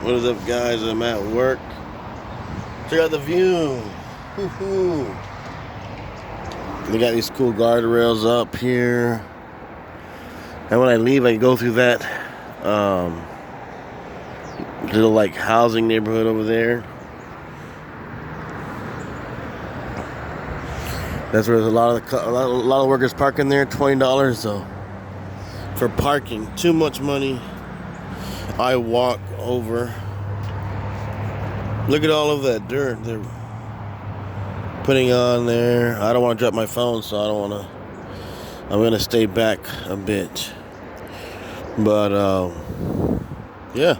What is up, guys? I'm at work. Check out the view. Woo-hoo. They got these cool guardrails up here. And when I leave, I go through that little like housing neighborhood over there. That's where there's a lot of workers parking there. $20 though for parking. Too much money. I walk over. Look at all of that dirt they're putting on there. I don't want to drop my phone, so I don't want to. I'm gonna stay back a bit. But yeah,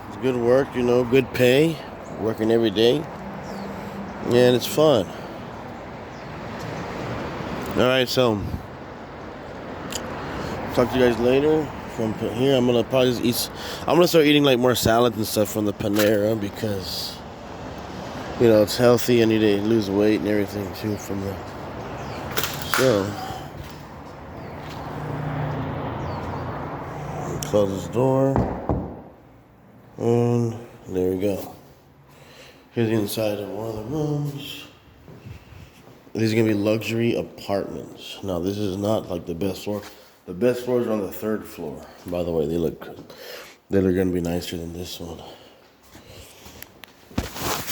it's good work. You know, good pay. Working every day, and it's fun. All right, so talk to you guys later. From here, I'm gonna probably just eat. I'm gonna start eating like more salads and stuff from the Panera because you know it's healthy. I need to lose weight and everything too from the. So close this door, and there we go. Here's the inside of one of the rooms. These are gonna be luxury apartments. Now this is not like the best floor. The best floors are on the third floor. By the way, they look gonna be nicer than this one.